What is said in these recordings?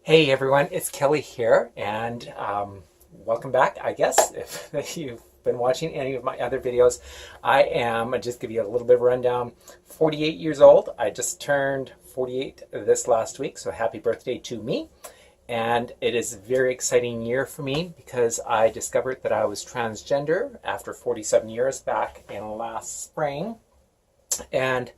Hey everyone, it's Kelly here, and welcome back, I guess, if you've been watching any of my other videos. I'll just give you a little bit of a rundown. 48 years old. I just turned 48 this last week, so happy birthday to me. And it is a very exciting year for me because I discovered that I was transgender after 47 years back in last spring. And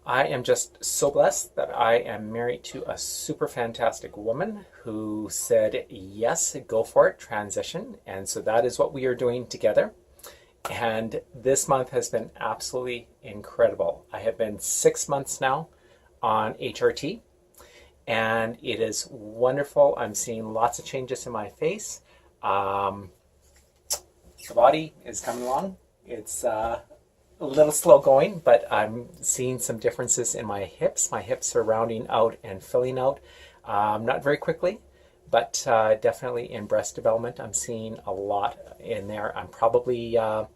I am just so blessed that I am married to a super fantastic woman who said, yes, go for it, transition. And so that is what we are doing together. And this month has been absolutely incredible. I have been 6 months now on HRT, and it is wonderful. I'm seeing lots of changes in my face. The body is coming along. It's a little slow going, but I'm seeing some differences in my hips. My hips are rounding out and filling out, not very quickly, but definitely in breast development. I'm seeing a lot in there. I'm probably a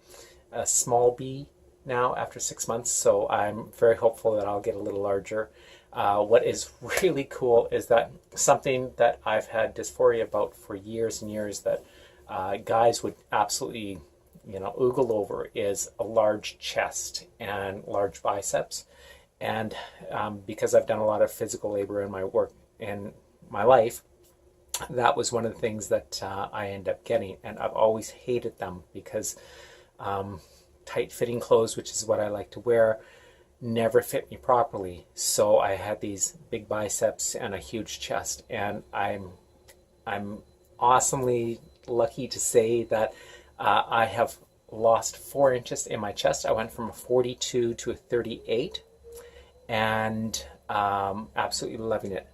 small B now after 6 months, so I'm very hopeful that I'll get a little larger. What is really cool is that something that I've had dysphoria about for years and years that guys would absolutely oogle over is a large chest and large biceps. And because I've done a lot of physical labor in my work in my life, that was one of the things that I end up getting. And I've always hated them because tight fitting clothes, which is what I like to wear, never fit me properly. So I had these big biceps and a huge chest. And I'm awesomely lucky to say that I have lost 4 inches in my chest. I went from a 42 to a 38, and absolutely loving it.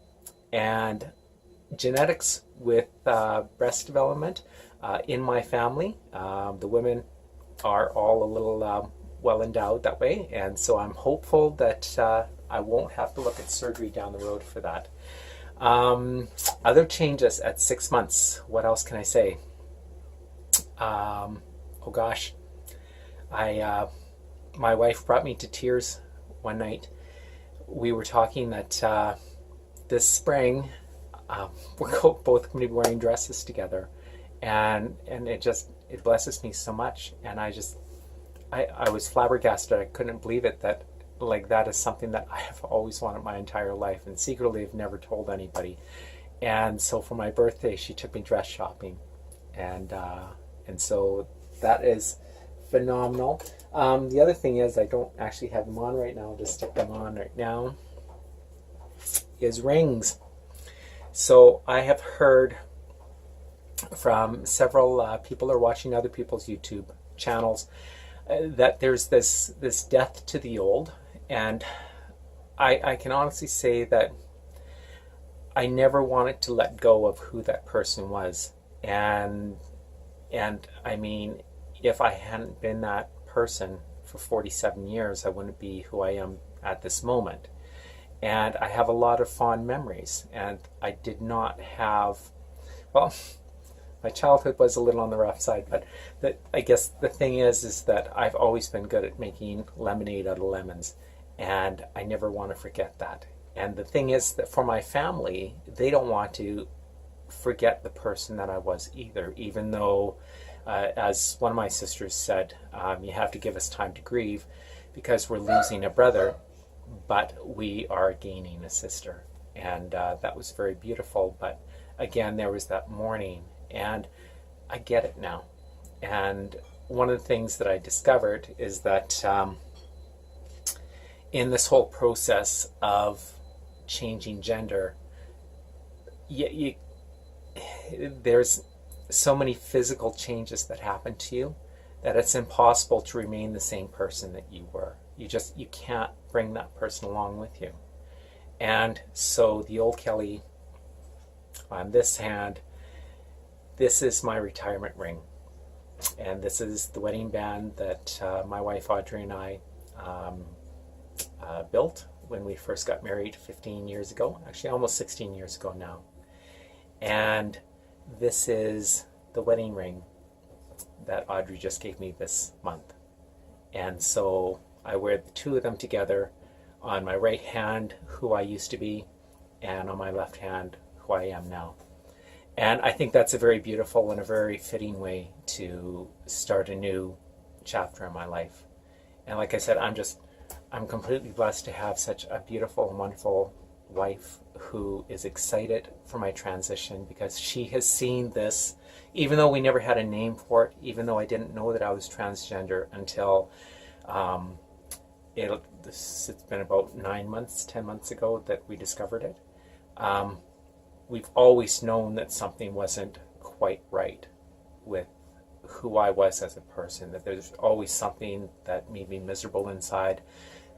And genetics with breast development in my family, the women are all a little well endowed that way, and so I'm hopeful that I won't have to look at surgery down the road for that. Other changes at 6 months. What else can I say? Oh gosh, my wife brought me to tears one night. We were talking that this spring we're both going to be wearing dresses together, and it blesses me so much. And I was flabbergasted. I couldn't believe it that that is something that I have always wanted my entire life, and secretly have never told anybody. And so for my birthday, she took me dress shopping, and so that is phenomenal. The other thing is, I don't actually have them on right now. I'll just stick them on right now, is rings. So I have heard from several people who are watching other people's YouTube channels that there's this death to the old. And I can honestly say that I never wanted to let go of who that person was. And I mean, if I hadn't been that person for 47 years, I wouldn't be who I am at this moment. And I have a lot of fond memories. And I did not have, well, my childhood was a little on the rough side, but I guess the thing is that I've always been good at making lemonade out of lemons. And I never want to forget that. And the thing is that for my family, they don't want to forget the person that I was either, even though as one of my sisters said, you have to give us time to grieve because we're losing a brother, but we are gaining a sister. And that was very beautiful. But again, there was that mourning, and I get it now. And one of the things that I discovered is that in this whole process of changing gender, there's so many physical changes that happen to you that it's impossible to remain the same person that you were. You can't bring that person along with you. And so the old Kelly on this hand, this is my retirement ring. And this is the wedding band that my wife Audrey and I built when we first got married 15 years ago, actually almost 16 years ago now. And this is the wedding ring that Audrey just gave me this month. And so I wear the two of them together on my right hand, who I used to be, and on my left hand, who who I am now. And I think that's a very beautiful and a very fitting way to start a new chapter in my life. And like I said, I'm completely blessed to have such a beautiful and wonderful wife who is excited for my transition, because she has seen this, even though we never had a name for it, even though I didn't know that I was transgender until it's been about 9 months, 10 months ago that we discovered it. We've always known that something wasn't quite right with who I was as a person, that there's always something that made me miserable inside,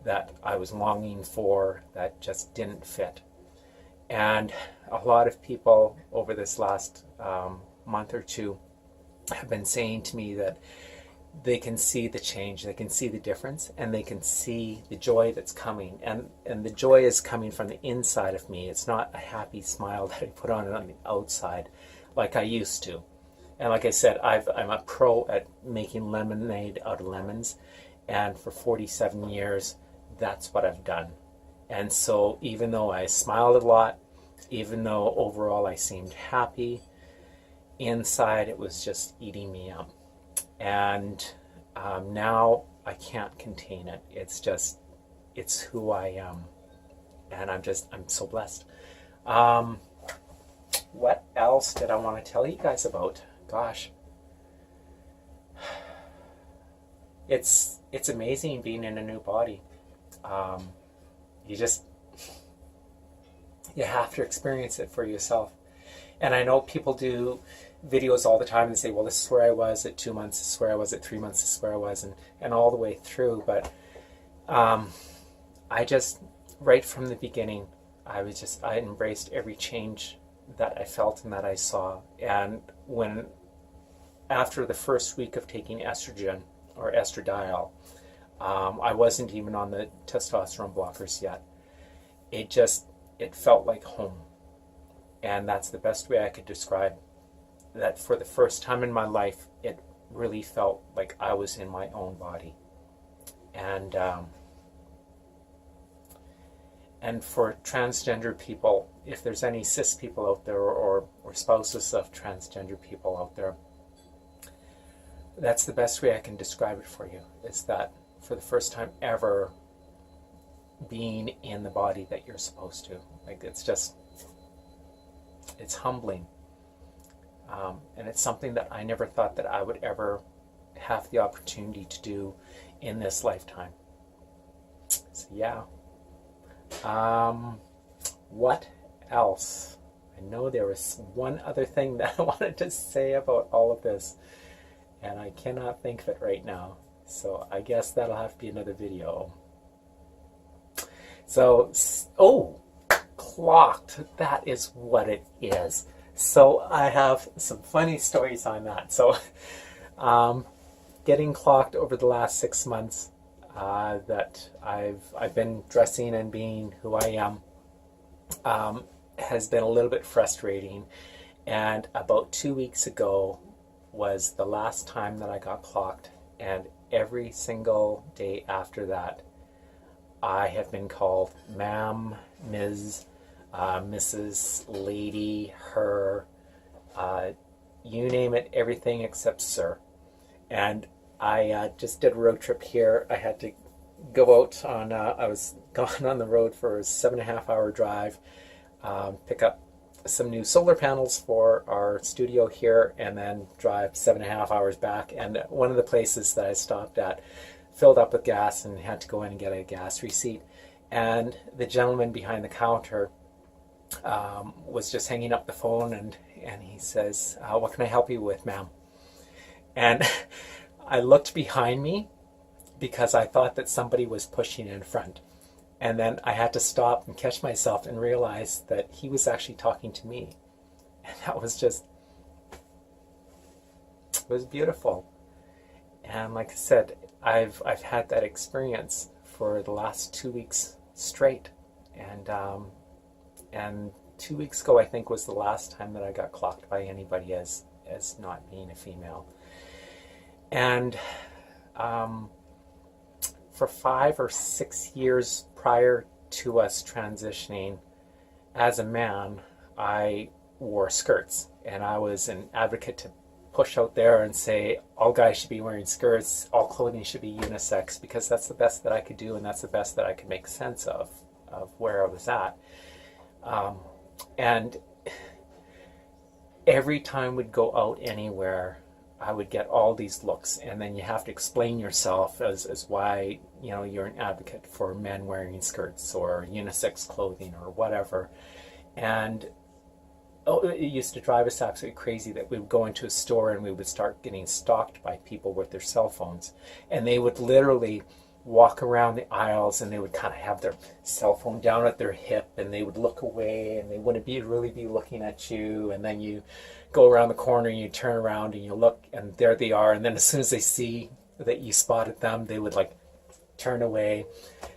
that I was longing for, that just didn't fit. And a lot of people over this last month or two have been saying to me that they can see the change, they can see the difference, and they can see the joy that's coming. And the joy is coming from the inside of me. It's not a happy smile that I put on the outside like I used to. And like I said, I'm a pro at making lemonade out of lemons. And for 47 years, that's what I've done. And so even though I smiled a lot, even though overall I seemed happy, inside it was just eating me up. And now I can't contain it. It's who I am. And I'm so blessed. What else did I want to tell you guys about? Gosh. It's amazing being in a new body. You have to experience it for yourself. And I know people do videos all the time and say, well, this is where I was at 2 months, this is where I was at 3 months, this is where I was, and all the way through. But I just, right from the beginning, I embraced every change that I felt and that I saw. And after the first week of taking estrogen or estradiol, I wasn't even on the testosterone blockers yet. It felt like home. And that's the best way I could describe that. For the first time in my life, it really felt like I was in my own body. And for transgender people, if there's any cis people out there or spouses of transgender people out there, that's the best way I can describe it for you, is that for the first time ever, being in the body that you're supposed to. Like, it's humbling. And it's something that I never thought that I would ever have the opportunity to do in this lifetime. So yeah. What else? I know there was one other thing that I wanted to say about all of this, and I cannot think of it right now. So I guess that'll have to be another video. So, clocked. That is what it is. So I have some funny stories on that. So getting clocked over the last 6 months, that I've been dressing and being who I am, has been a little bit frustrating. And about 2 weeks ago was the last time that I got clocked, and every single day after that, I have been called ma'am, Ms., Mrs., lady, her, you name it, everything except sir. And I just did a road trip here. I had to go out on, I was gone on the road for a 7.5-hour drive, pick up some new solar panels for our studio here, and then drive 7.5 hours back. And one of the places that I stopped at filled up with gas and had to go in and get a gas receipt. And the gentleman behind the counter was just hanging up the phone, and he says, what can I help you with, ma'am? And I looked behind me because I thought that somebody was pushing in front. And then I had to stop and catch myself and realize that he was actually talking to me. And that was it was beautiful. And like I said, I've had that experience for the last 2 weeks straight. And 2 weeks ago, I think, was the last time that I got clocked by anybody as not being a female. And for 5 or 6 years prior to us transitioning, as a man, I wore skirts, and I was an advocate to push out there and say all guys should be wearing skirts, all clothing should be unisex, because that's the best that I could do, and that's the best that I could make sense of where I was at. And every time we'd go out anywhere, I would get all these looks, and then you have to explain yourself as why, you know, you're an advocate for men wearing skirts or unisex clothing or whatever. And it used to drive us absolutely crazy that we would go into a store and we would start getting stalked by people with their cell phones, and they would literally walk around the aisles and they would kind of have their cell phone down at their hip, and they would look away and they wouldn't really be looking at you, and then you go around the corner and you turn around and you look and there they are, and then as soon as they see that you spotted them, they would like turn away.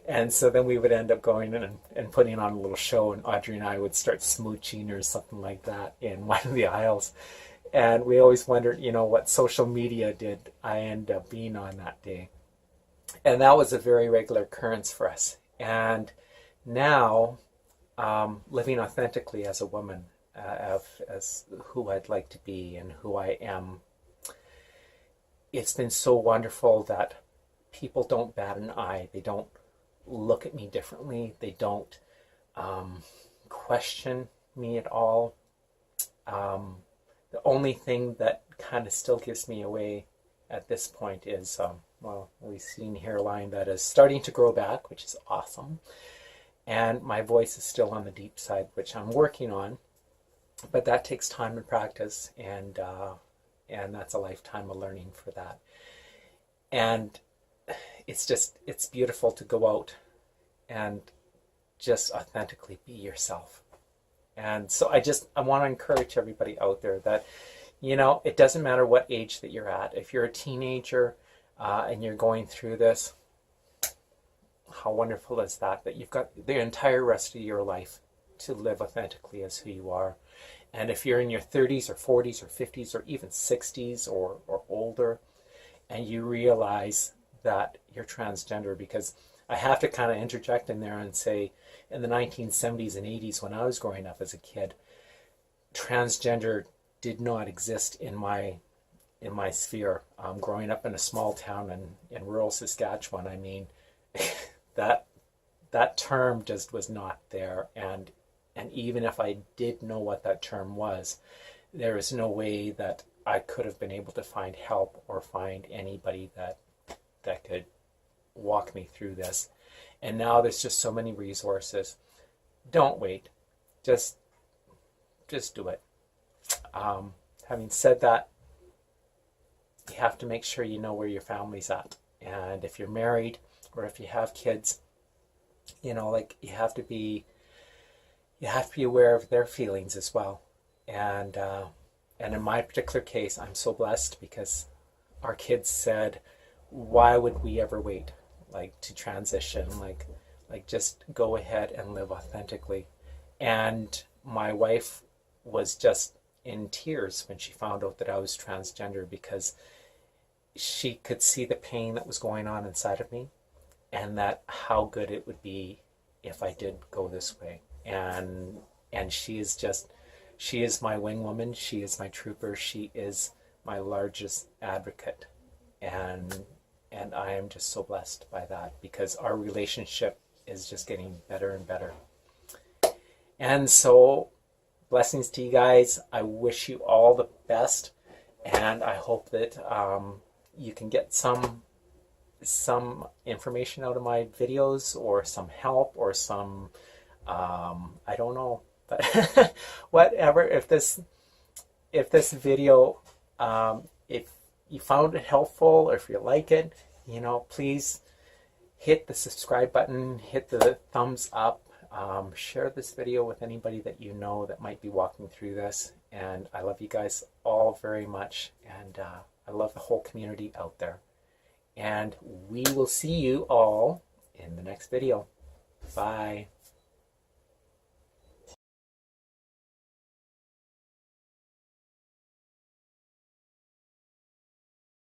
And so then we would end up going in and putting on a little show, and Audrey and I would start smooching or something like that in one of the aisles. And we always wondered, you know, what social media did I end up being on that day. And that was a very regular occurrence for us. And now, living authentically as a woman, as who I'd like to be and who I am, it's been so wonderful that people don't bat an eye. They don't look at me differently. They don't question me at all. The only thing that kind of still gives me away at this point is, well, we've seen hairline that is starting to grow back, which is awesome. And my voice is still on the deep side, which I'm working on. But that takes time and practice, and that's a lifetime of learning for that. And it's beautiful to go out and just authentically be yourself. And so I want to encourage everybody out there that, you know, it doesn't matter what age that you're at. If you're a teenager and you're going through this, how wonderful is that you've got the entire rest of your life to live authentically as who you are. And if you're in your 30s or 40s or 50s or even 60s or older, and you realize that you're transgender, because I have to kind of interject in there and say, in the 1970s and 80s, when I was growing up as a kid, transgender did not exist in my sphere. Growing up in a small town in rural Saskatchewan, I mean, that term just was not there. And even if I did know what that term was, there is no way that I could have been able to find help or find anybody that could walk me through this. And now there's just so many resources. Don't wait. Just do it. Having said that, you have to make sure you know where your family's at. And if you're married or if you have kids, you know, like you have to be aware of their feelings as well. And in my particular case, I'm so blessed because our kids said, why would we ever wait, like, to transition? Like just go ahead and live authentically. And my wife was just in tears when she found out that I was transgender, because she could see the pain that was going on inside of me, and that how good it would be if I did go this way. And she is my wing woman. She is my trooper. She is my largest advocate. And I am just so blessed by that, because our relationship is just getting better and better. And so, blessings to you guys. I wish you all the best, and I hope that you can get some information out of my videos, or some help, or some I don't know, but whatever. If this video, if you found it helpful, or if you like it, you know, please hit the subscribe button, hit the thumbs up, share this video with anybody that you know that might be walking through this. And I love you guys all very much, and I love the whole community out there. And we will see you all in the next video. Bye.